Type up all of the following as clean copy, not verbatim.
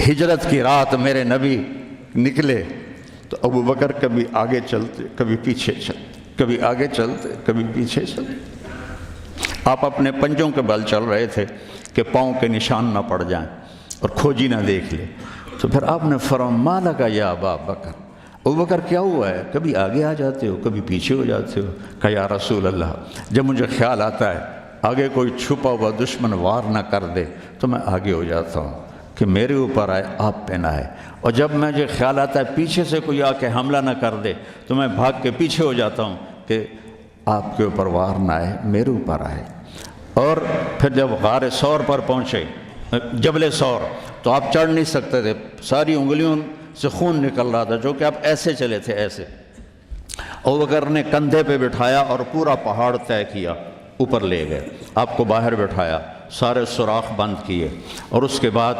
ہجرت کی رات میرے نبی نکلے تو ابو بکر کبھی آگے چلتے کبھی پیچھے چلتے، کبھی آگے چلتے کبھی پیچھے چلتے۔ آپ اپنے پنجوں کے بل چل رہے تھے کہ پاؤں کے نشان نہ پڑ جائیں اور کھوجی نہ دیکھ لے، تو پھر آپ نے فرمایا ما لکا یا ابا بکر، ابو بکر کیا ہوا ہے؟ کبھی آگے آ جاتے ہو کبھی پیچھے ہو جاتے ہو۔ کہا یا رسول اللہ، جب مجھے خیال آتا ہے آگے کوئی چھپا ہوا دشمن وار نہ کر دے تو میں آگے ہو جاتا ہوں کہ میرے اوپر آئے، آپ پہ نہ آئے، اور جب مجھے خیال آتا ہے پیچھے سے کوئی آ کے حملہ نہ کر دے تو میں بھاگ کے پیچھے ہو جاتا ہوں کہ آپ کے اوپر وار نہ آئے، میرے اوپر آئے۔ اور پھر جب غار ثور پر پہنچے، جبل ثور، تو آپ چڑھ نہیں سکتے تھے، ساری انگلیوں سے خون نکل رہا تھا، جو کہ آپ ایسے چلے تھے ایسے۔ ابوبکر نے کندھے پہ بٹھایا اور پورا پہاڑ طے کیا، اوپر لے گئے، آپ کو باہر بٹھایا، سارے سوراخ بند کیے، اور اس کے بعد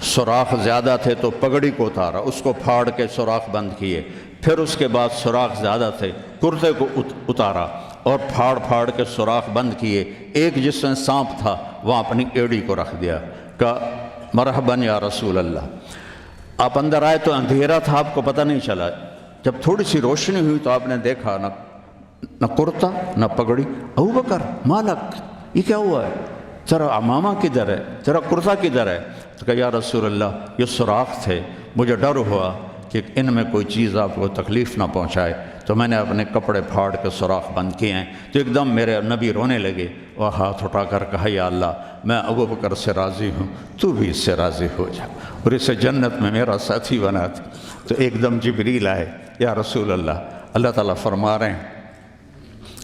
سوراخ زیادہ تھے تو پگڑی کو اتارا، اس کو پھاڑ کے سوراخ بند کیے، پھر اس کے بعد سوراخ زیادہ تھے، کرتے کو اتارا اور پھاڑ پھاڑ کے سوراخ بند کیے، ایک جس میں سانپ تھا وہاں اپنی ایڑی کو رکھ دیا، کہا مرحباً یا رسول اللہ۔ آپ اندر آئے تو اندھیرا تھا، آپ کو پتہ نہیں چلا، جب تھوڑی سی روشنی ہوئی تو آپ نے دیکھا نہ کرتا نہ پگڑی۔ ابوبکر مالک، یہ کیا ہوا ہے؟ تیرا عمامہ کدھر ہے؟ تیرا کرتا کدھر ہے؟ تو کہا یا رسول اللہ یہ سوراخ تھے، مجھے ڈر ہوا کہ ان میں کوئی چیز آپ کو تکلیف نہ پہنچائے، تو میں نے اپنے کپڑے پھاڑ کے سوراخ بند کیے ہیں۔ تو ایک دم میرے نبی رونے لگے اور ہاتھ اٹھا کر کہا یا اللہ میں ابوبکر سے راضی ہوں، تو بھی اس سے راضی ہو جا اور اسے جنت میں میرا ساتھی بنا دے۔ تو ایک دم جبریل آئے، یا رسول اللہ، اللہ تعالیٰ فرما رہے ہیں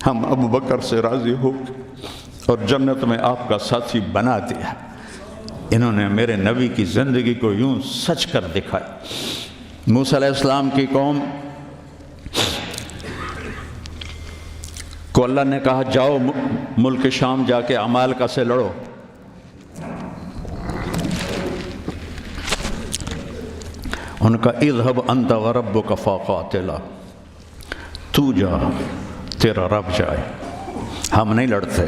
ہم ابوبکر سے راضی ہو اور جنت میں آپ کا ساتھی بنا دیا۔ انہوں نے میرے نبی کی زندگی کو یوں سچ کر دکھایا۔ موسیٰ علیہ السلام کی قوم کو اللہ نے کہا جاؤ ملک شام جا کے عمالقہ سے لڑو، ان کا اذهب انت وربک فقاتلا، تو جا تیرا رب جائے، ہم نہیں لڑتے۔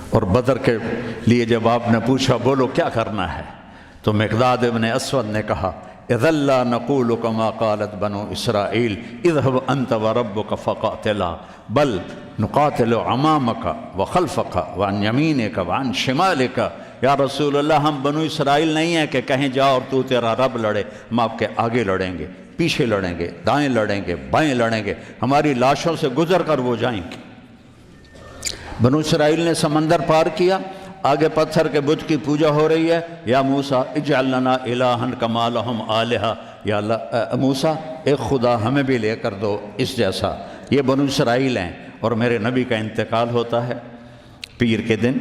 اور بدر کے لیے جب آپ نے پوچھا بولو کیا کرنا ہے، تو مقداد ابن اسود نے کہا اذا لا نقول كما قالت بنو اسرائیل اذهب انت وربك فقاتلا بل نقاتل امامك وخلفك وعن يمينك وعن شمالك۔ یا رسول اللہ ہم بنو اسرائیل نہیں ہیں کہ کہیں جا اور تو تیرا رب لڑے، ہم آپ کے آگے لڑیں گے، پیچھے لڑیں گے، دائیں لڑیں گے، بائیں لڑیں گے، ہماری لاشوں سے گزر کر وہ جائیں گے۔ بنو اسرائیل نے سمندر پار کیا، آگے پتھر کے بت کی پوجا ہو رہی ہے، یا موسیٰ اجعل لنا الہا کما لہم آلہہ، یا اللہ موسیٰ ایک خدا ہمیں بھی لے کر دو اس جیسا۔ یہ بنو اسرائیل ہیں، اور میرے نبی کا انتقال ہوتا ہے پیر کے دن،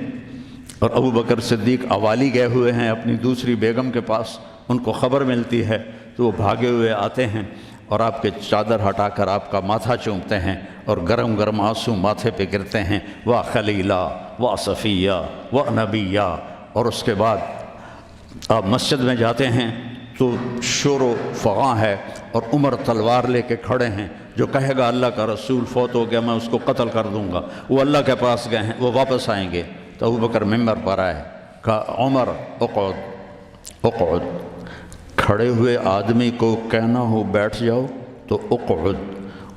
اور ابو بکر صدیق اوالی گئے ہوئے ہیں اپنی دوسری بیگم کے پاس، ان کو خبر ملتی ہے تو وہ بھاگے ہوئے آتے ہیں اور آپ کے چادر ہٹا کر آپ کا ماتھا چومتے ہیں اور گرم گرم آنسو ماتھے پہ گرتے ہیں، وا خلیلہ وا صفیہ وا نبیہ۔ اور اس کے بعد آپ مسجد میں جاتے ہیں تو شور و فغاں ہے، اور عمر تلوار لے کے کھڑے ہیں، جو کہے گا اللہ کا رسول فوت ہو گیا میں اس کو قتل کر دوں گا، وہ اللہ کے پاس گئے ہیں، وہ واپس آئیں گے۔ تو ابو بکر ممبر پر آئے، کہا عمر اقعد اقعد، کھڑے ہوئے آدمی کو کہنا ہو بیٹھ جاؤ تو اقعد،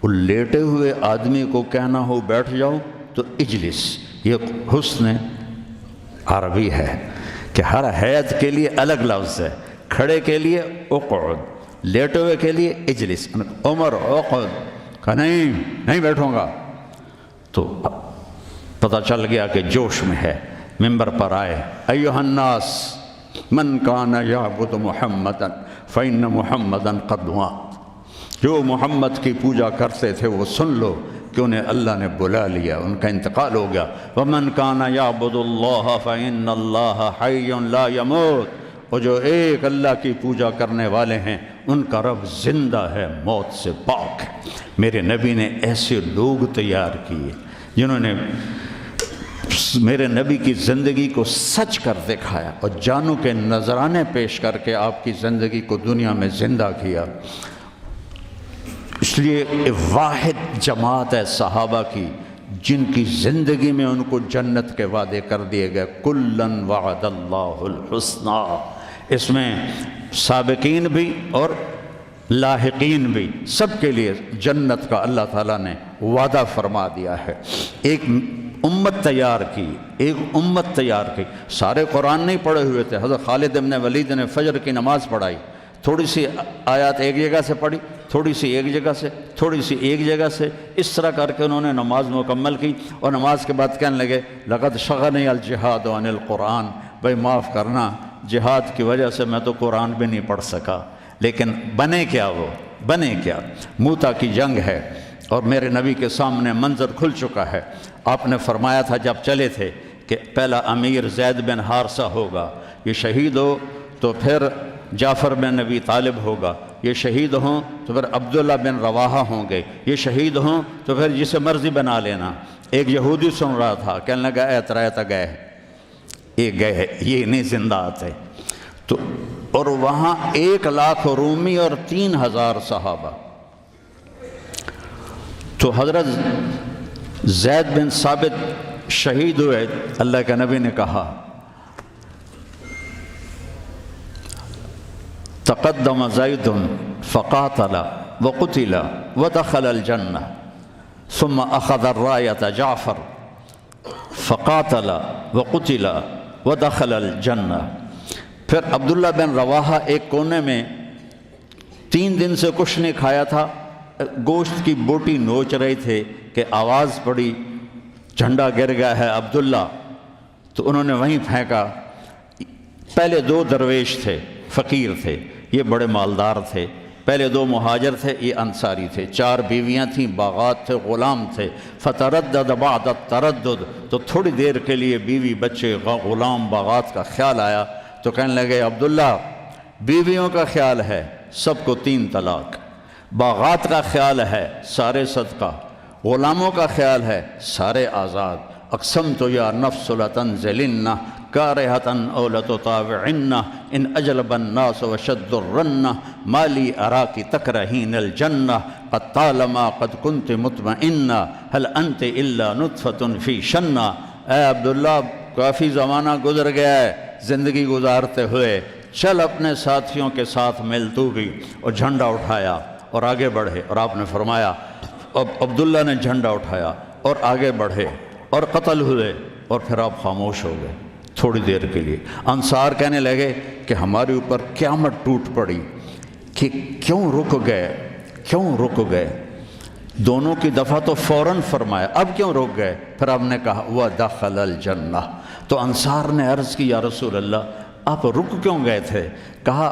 اور لیٹے ہوئے آدمی کو کہنا ہو بیٹھ جاؤ تو اجلس۔ یہ حسن عربی ہے کہ ہر حیت کے لیے الگ لفظ ہے، کھڑے کے لیے اقعد، لیٹے ہوئے کے لیے اجلس۔ عمر اقعد، کہا نہیں بیٹھوں گا۔ تو پتہ چل گیا کہ جوش میں ہے، ممبر پر آئے، ایھا الناس من کان یعبد محمدا فإن محمدا قد مات، جو محمد کی پوجا کرتے تھے وہ سن لو کہ انہیں اللہ نے بلا لیا، ان کا انتقال ہو گیا۔ ومن کان یعبد اللہ فإن اللہ حی لا یموت، اور جو ایک اللہ کی پوجا کرنے والے ہیں ان کا رب زندہ ہے، موت سے پاک ہے۔ میرے نبی نے ایسے لوگ تیار کیے جنہوں نے میرے نبی کی زندگی کو سچ کر دکھایا اور جانوں کے نذرانے پیش کر کے آپ کی زندگی کو دنیا میں زندہ کیا۔ اس لیے واحد جماعت ہے صحابہ کی جن کی زندگی میں ان کو جنت کے وعدے کر دیے گئے، کلن وعد اللہ الحسنی۔ اس میں سابقین بھی اور لاحقین بھی، سب کے لیے جنت کا اللہ تعالیٰ نے وعدہ فرما دیا ہے۔ ایک امت تیار کی، ایک امت تیار کی۔ سارے قرآن نہیں پڑھے ہوئے تھے، حضرت خالد بن ولید نے فجر کی نماز پڑھائی، تھوڑی سی آیات ایک جگہ سے پڑھی، تھوڑی سی ایک جگہ سے، تھوڑی سی ایک جگہ سے، اس طرح کر کے انہوں نے نماز مکمل کی، اور نماز کے بعد کہنے لگے لقد شغلنی الجہاد عن القرآن، بھائی معاف کرنا، جہاد کی وجہ سے میں تو قرآن بھی نہیں پڑھ سکا۔ لیکن بنے کیا، وہ بنے کیا؟ موتا کی جنگ ہے اور میرے نبی کے سامنے منظر کھل چکا ہے۔ آپ نے فرمایا تھا جب چلے تھے کہ پہلا امیر زید بن حارثہ ہوگا، یہ شہید ہو تو پھر جعفر بن نبی طالب ہوگا، یہ شہید ہوں تو پھر عبداللہ بن رواحہ ہوں گے، یہ شہید ہوں تو پھر جسے مرضی بنا لینا۔ ایک یہودی سن رہا تھا، کہنے لگا ایترایتا گئے، یہ گئے، یہ نہیں زندہ آتے۔ تو اور وہاں 1,00,000 رومی اور 3,000 صحابہ۔ تو حضرت زید بن ثابت شہید ہوئے، اللہ کے نبی نے کہا تقدم زید فقاتل وقتل ودخل الجنہ ثم اخذ الرایۃ جعفر فقاتل وقتل ودخل الجنہ۔ پھر عبداللہ بن رواحہ ایک کونے میں 3 دن سے کچھ نہیں کھایا تھا، گوشت کی بوٹی نوچ رہے تھے کہ آواز پڑی جھنڈا گر گیا ہے عبداللہ، تو انہوں نے وہیں پھینکا۔ پہلے 2 درویش تھے، فقیر تھے، یہ بڑے مالدار تھے۔ پہلے 2 مہاجر تھے، یہ انصاری تھے۔ 4 بیویاں تھیں، باغات تھے، غلام تھے۔ فتردد بعد التردد، تو تھوڑی دیر کے لیے بیوی بچے غلام باغات کا خیال آیا، تو کہنے لگے عبداللہ بیویوں کا خیال ہے سب کو 3 طلاق، باغات کا خیال ہے سارے صدقہ، غلاموں کا خیال ہے سارے آزاد۔ اقسمت یا نفس لتنزلن کارہتن او لتطاوعن ان اجلب الناس وشد الرن ما لی اراکی تکرہین الجنہ قد طالما قد کنت مطمئنہ هل انت الا نطفۃ فی شنہ۔ اے عبداللہ کافی زمانہ گزر گیا ہے زندگی گزارتے ہوئے، چل اپنے ساتھیوں کے ساتھ مل تو بھی۔ اور جھنڈا اٹھایا اور آگے بڑھے، اور آپ نے فرمایا اب عبداللہ نے جھنڈا اٹھایا اور آگے بڑھے اور قتل ہوئے، اور پھر آپ خاموش ہو گئے تھوڑی دیر کے لیے۔ انصار کہنے لگے کہ ہمارے اوپر قیامت ٹوٹ پڑی کہ کیوں رک گئے۔ دونوں کی دفعہ تو فوراً فرمایا، اب کیوں رک گئے؟ پھر آپ نے کہا وَدَخَلَ الْجَنَّةَ۔ تو انصار نے عرض کی یا رسول اللہ آپ رک کیوں گئے تھے؟ کہا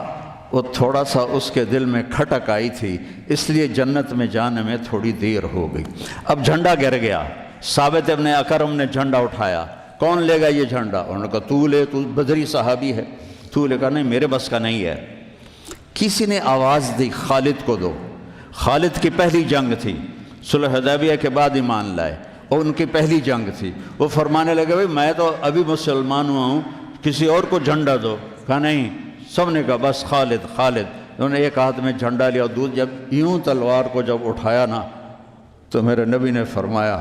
وہ تھوڑا سا اس کے دل میں کھٹک آئی تھی، اس لیے جنت میں جانے میں تھوڑی دیر ہو گئی۔ اب جھنڈا گر گیا، ثابت ابن اکرم نے جھنڈا اٹھایا، کون لے گا یہ جھنڈا؟ انہوں نے کہا تو لے، تو بدری صحابی ہے، تو لے۔ کہا نہیں میرے بس کا نہیں ہے۔ کسی نے آواز دی خالد کو دو۔ خالد کی پہلی جنگ تھی، صلح حدیبیہ کے بعد ایمان لائے، اور ان کی پہلی جنگ تھی۔ وہ فرمانے لگے بھائی میں تو ابھی مسلمان ہوا ہوں، کسی اور کو جھنڈا دو۔ کہا نہیں، سب نے کہا بس خالد۔ انہوں نے ایک ہاتھ میں جھنڈا لیا، اور جب یوں تلوار کو جب اٹھایا نا، تو میرے نبی نے فرمایا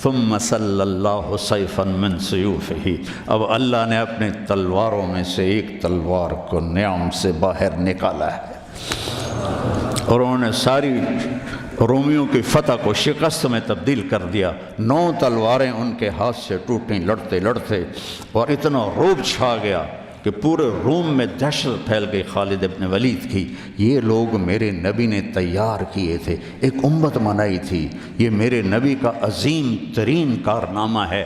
ثم صلی اللہ سیفا من سیوفہ، اب اللہ نے اپنی تلواروں میں سے ایک تلوار کو نیام سے باہر نکالا ہے، اور انہوں نے ساری رومیوں کی فتح کو شکست میں تبدیل کر دیا۔ 9 تلواریں ان کے ہاتھ سے ٹوٹیں لڑتے لڑتے، اور اتنا روب چھا گیا کہ پورے روم میں دہشت پھیل گئی خالد ابن ولید کی۔ یہ لوگ میرے نبی نے تیار کیے تھے، ایک امت بنائی تھی، یہ میرے نبی کا عظیم ترین کارنامہ ہے۔